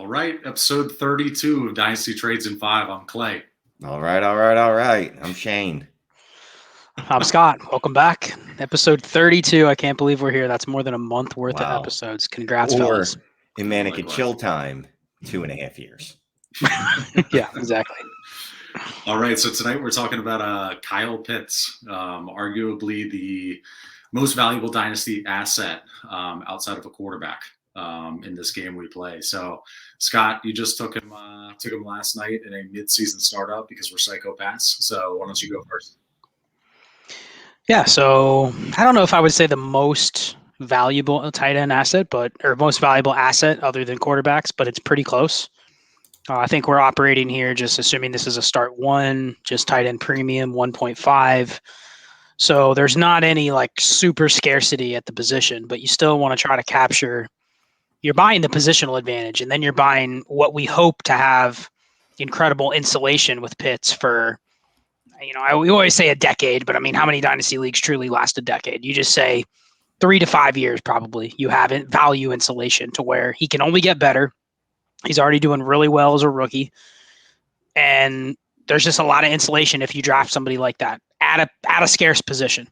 right, episode 32 of Dynasty Trades in 5. I'm Clay. All right. I'm Shane. I'm Scott. Welcome back. Episode 32. I can't believe we're here. That's more than a month worth of Wow. episodes. Congrats, Or fellas. in Manic and Likewise. Chill time, 2.5 years. Yeah, exactly. All right, so tonight we're talking about Kyle Pitts, arguably the most valuable Dynasty asset outside of a quarterback in this game we play. So, Scott, you just took him last night in a mid-season startup because we're psychopaths. So why don't you go first? Yeah, so I don't know if I would say the most valuable tight end asset, or most valuable asset other than quarterbacks, but it's pretty close. I think we're operating here just assuming this is a start 1, just tight end premium 1.5. So there's not any like super scarcity at the position, but you still want to try to capture. You're buying the positional advantage, and then you're buying what we hope to have incredible insulation with Pitts for. We always say a decade, but I mean, how many dynasty leagues truly last a decade? You just say 3 to 5 years, probably. You have value insulation to where he can only get better. He's already doing really well as a rookie. And there's just a lot of insulation if you draft somebody like that at a scarce position.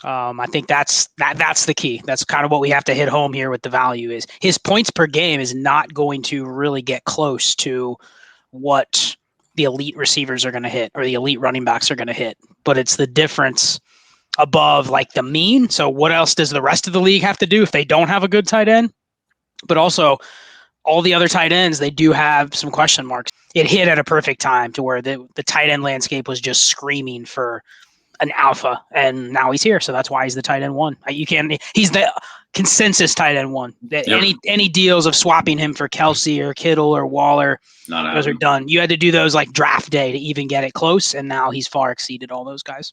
I think that's the key. That's kind of what we have to hit home here with the value is his points per game is not going to really get close to what the elite receivers are going to hit or the elite running backs are going to hit, but it's the difference above like the mean. So what else does the rest of the league have to do if they don't have a good tight end? But also all the other tight ends, they do have some question marks. It hit at a perfect time to where the tight end landscape was just screaming for an alpha, and now he's here. So that's why he's the tight end 1. He's the consensus tight end 1. Yep. Any deals of swapping him for Kelsey or Kittle or Waller, those are done. You had to do those like draft day to even get it close, and now he's far exceeded all those guys.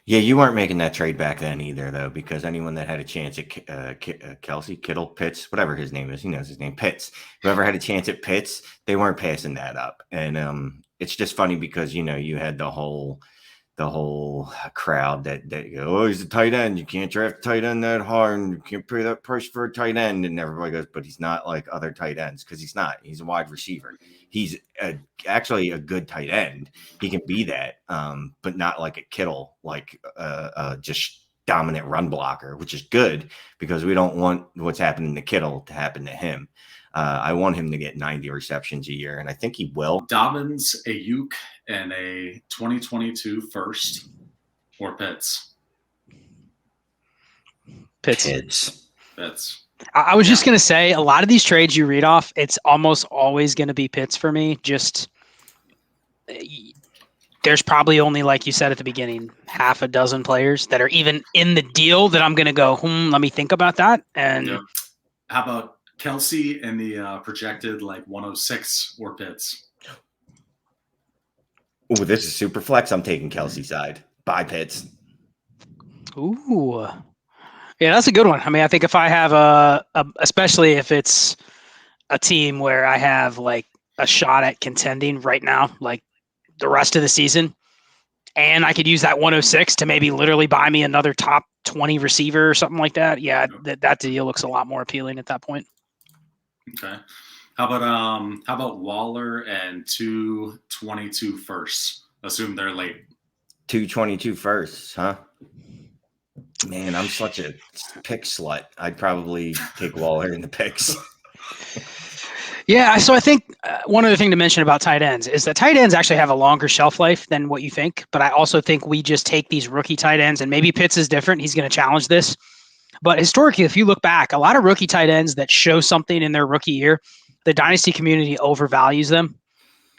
Yeah, you weren't making that trade back then either, though, because anyone that had a chance at Kelsey, Kittle, Pitts, whatever his name is, he knows his name, Pitts. Whoever had a chance at Pitts, they weren't passing that up. And it's just funny because, you had the whole crowd that go, he's a tight end. You can't draft a tight end that hard, and you can't pay that price for a tight end. And everybody goes, but he's not like other tight ends because he's not. He's a wide receiver. He's actually a good tight end. He can be that, but not like a Kittle, like just dominant run blocker, which is good because we don't want what's happening to Kittle to happen to him. I want him to get 90 receptions a year, and I think he will. Dobbins, Ayuk, and a 2022 first, or Pitts? Pitts. I was just going to say, a lot of these trades you read off, it's almost always going to be Pitts for me. Just there's probably only, like you said at the beginning, half a dozen players that are even in the deal that I'm going to go, let me think about that. And yeah. How about Kelsey and the projected like 106 or Pitts? Oh, this is super flex. I'm taking Kelsey's side. Bye, Pitts. Ooh. Yeah, that's a good one. I mean, I think if I have especially if it's a team where I have like a shot at contending right now, like the rest of the season, and I could use that 106 to maybe literally buy me another top 20 receiver or something like that. Yeah, that deal looks a lot more appealing at that point. Okay. How about Waller and 222 firsts? Assume they're late. 222 firsts, huh? Man, I'm such a pick slut. I'd probably take Waller in the picks. Yeah, so I think one other thing to mention about tight ends is that tight ends actually have a longer shelf life than what you think. But I also think we just take these rookie tight ends, and maybe Pitts is different. He's going to challenge this. But historically, if you look back, a lot of rookie tight ends that show something in their rookie year, the dynasty community overvalues them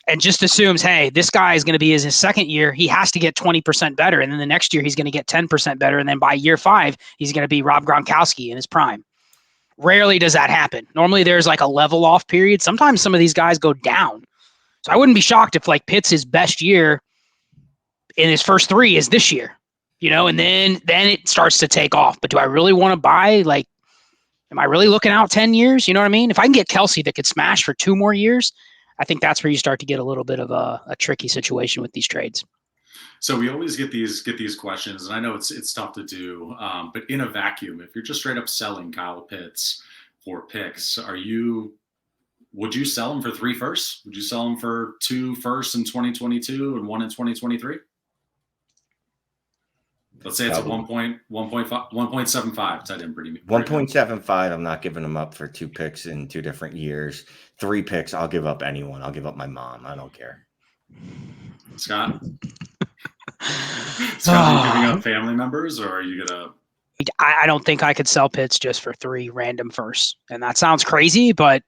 and just assumes, hey, this guy is going to be in his second year. He has to get 20% better. And then the next year, he's going to get 10% better. And then by year 5, he's going to be Rob Gronkowski in his prime. Rarely does that happen. Normally, there's like a level off period. Sometimes some of these guys go down. So I wouldn't be shocked if like Pitts' best year in his first 3 is this year. And then it starts to take off. But do I really want to buy, like, am I really looking out 10 years? You know what I mean? If I can get Kelsey that could smash for 2 more years, I think that's where you start to get a little bit of a tricky situation with these trades. So we always get these questions, and I know it's tough to do, but in a vacuum, if you're just straight up selling Kyle Pitts for picks, are you would you sell him for 3 firsts? Would you sell him for 2 firsts in 2022 and 1 in 2023? Let's say it's a 1.75 tight end pretty 1.75. I'm not giving him up for 2 picks in 2 different years. 3 picks, I'll give up anyone. I'll give up my mom. I don't care. Scott? Scott, are you giving up family members, or are you gonna? I don't think I could sell Pitts just for 3 random firsts, and that sounds crazy, but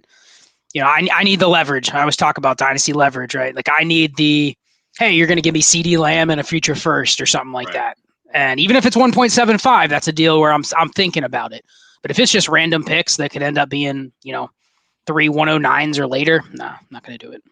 I need the leverage. I always talk about dynasty leverage, right? Like I need the, hey, you're going to give me CD Lamb and a future first or something like that. And even if it's 1.75, that's a deal where I'm thinking about it. But if it's just random picks that could end up being, 3 109s or later, nah, I'm not going to do it.